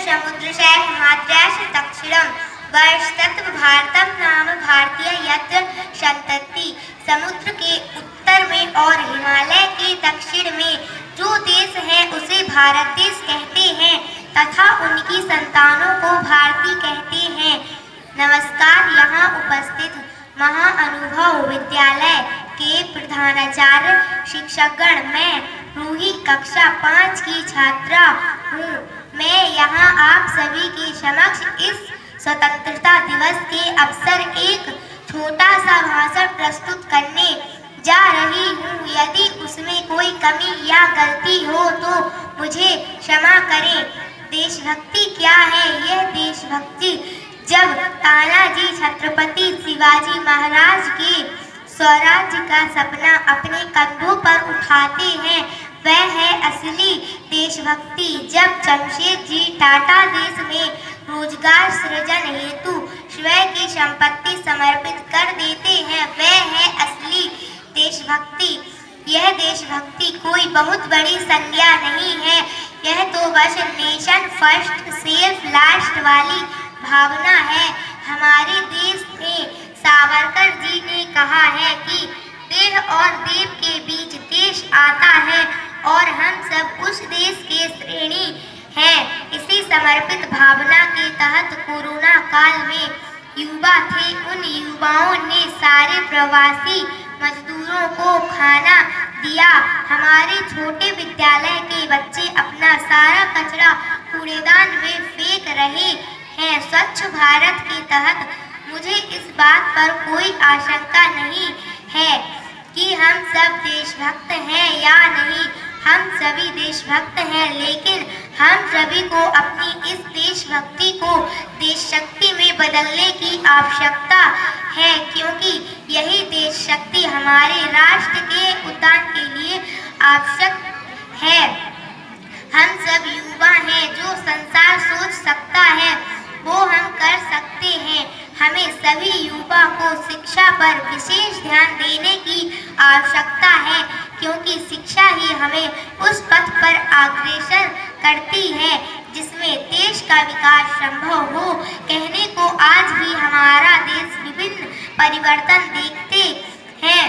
समुद्रशैलमाद्र्याश्च दक्षिणं वर्षतत्व भारतम नाम भारतीय यत्र संतति। समुद्र के उत्तर में और हिमालय के दक्षिण में जो देश है उसे भारत देश कहते हैं तथा उनकी संतानों को भारती कहते हैं। नमस्कार। यहाँ उपस्थित महाअनुभव विद्यालय के प्रधानाचार्य शिक्षकगण, मैं रूही कक्षा 5 की छात्रा हूँ। मैं यहाँ आप सभी के समक्ष इस स्वतंत्रता दिवस के अवसर एक छोटा सा भाषण प्रस्तुत करने जा रही हूँ। यदि उसमें कोई कमी या गलती हो तो मुझे क्षमा करें। देशभक्ति क्या है? यह देशभक्ति जब तानाजी छत्रपति शिवाजी महाराज के स्वराज्य का सपना अपने कंधों पर उठाते हैं, वह है असली देशभक्ति। जब जमशेदजी टाटा देश में रोजगार सृजन हेतु स्वयं की संपत्ति समर्पित कर देते हैं, वह है असली देशभक्ति। यह देशभक्ति कोई बहुत बड़ी संज्ञा नहीं है, यह तो बस नेशन फर्स्ट सेल्फ लास्ट वाली भावना है। हमारे देश में सावरकर जी ने कहा है कि देह और देव के बीच देश आता है और हम सब उस देश के श्रेणी हैं। इसी समर्पित भावना के तहत कोरोना काल में युवा थे, उन युवाओं ने सारे प्रवासी मजदूरों को खाना दिया। हमारे छोटे विद्यालय के बच्चे अपना सारा कचरा कूड़ेदान में फेंक रहे हैं। स्वच्छ भारत के तहत मुझे इस बात पर कोई आशंका नहीं है कि हम सब देशभक्त हैं या नहीं। हम सभी देशभक्त हैं, लेकिन हम सभी को अपनी इस देशभक्ति को देशशक्ति में बदलने की आवश्यकता है, क्योंकि यही देशशक्ति हमारे राष्ट्र के उत्थान के लिए आवश्यक है। हम सब युवा हैं, जो संसार सोच सकता है वो हम कर सकते हैं। हमें सभी युवा को शिक्षा पर विशेष ध्यान देने की आवश्यकता है, क्योंकि शिक्षा ही हमें उस पथ पर अग्रसर करती है जिसमें देश का विकास संभव हो। कहने को आज भी हमारा देश विभिन्न परिवर्तन देखते हैं,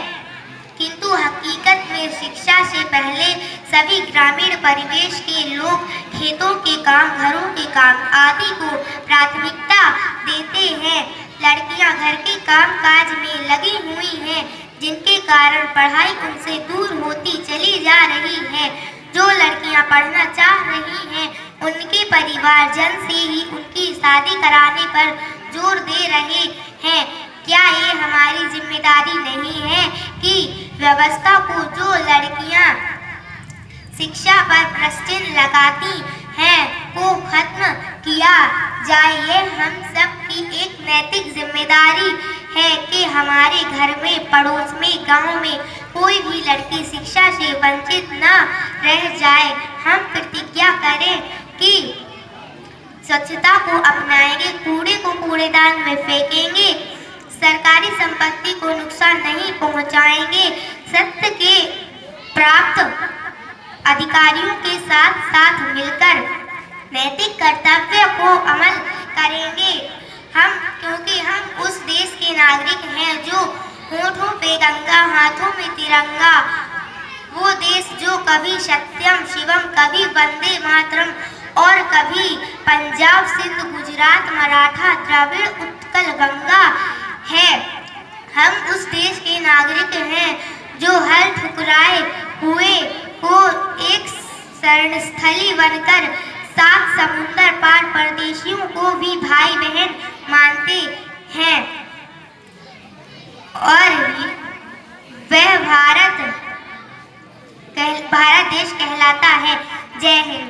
किंतु हकीकत में शिक्षा से पहले सभी ग्रामीण परिवेश के लोग खेतों के काम, घरों के काम आदि को प्राथमिकता देते हैं। लड़कियां घर के काम काज में लगी हुई हैं, जिनके कारण पढ़ाई उनसे दूर होती चली जा रही है। जो लड़कियां पढ़ना चाह रही हैं, उनके परिवारजन से ही उनकी शादी कराने पर जोर दे रहे हैं। क्या ये हमारी जिम्मेदारी नहीं है कि व्यवस्था को जो लड़कियां शिक्षा पर प्रश्न लगाती हैं को खत्म किया जाए? ये हम सब की एक नैतिक जिम्मेदारी है कि हमारे घर में, पड़ोस में, गांव में कोई भी लड़की शिक्षा से वंचित न रह जाए। हम प्रतिज्ञा करें कि स्वच्छता को अपनाएंगे, कूड़े को कूड़ेदान में फेंकेंगे, सरकारी संपत्ति को नुकसान नहीं पहुंचाएंगे, सत्य के प्राप्त अधिकारियों के साथ साथ मिलकर नैतिक कर्तव्य को अमल करेंगे। क्योंकि हम उस देश के नागरिक हैं जो होठों पे गंगा, हाथों में तिरंगा, वो देश जो कभी सत्यम शिवम, कभी वंदे मातरम और कभी पंजाब, सिंध, गुजरात, मराठा, द्रविड़, उत्कल गंगा है। हम उस देश के नागरिक हैं जो हर ठुकराए हुए को एक शरणस्थली बनकर 7 समुंदर पार परदेशियों को भी भाई बहन मानते हैं, और वह भारत देश कहलाता है। जय हिंद।